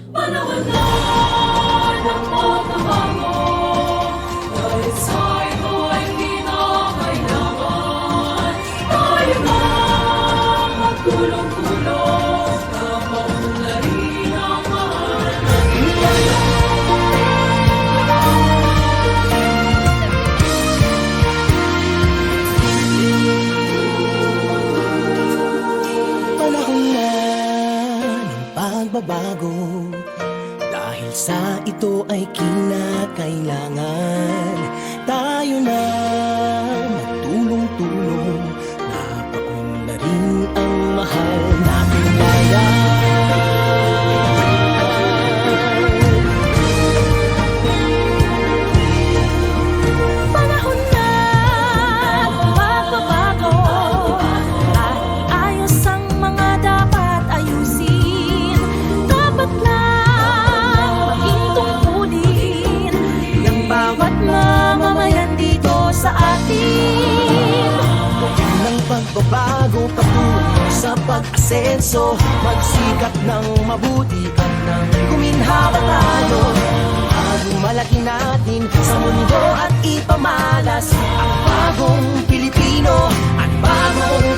Panahon na ng pagbabago, dahil sa ito ay kinakailangan tayo na magtulong-tulong na maunlarin ang mahal natin. Panahon na ng pagbabago, dahil sa ito ay kinakailangan tayo na magtulong-tulong na paunlarin ang mahal nating bayan. Panahon na ng pagbabago, at iayos ang mga dapat ayusin. Dapat na maging tungkulin ng bawat mamamayan dito sa atin. Ng pagbabago patungo sa pag-asenso, magsikap ng mabuti at nang guminhawa tayo. Malaki natin sa mundo at ipamalas ang bagong Pilipino at bagong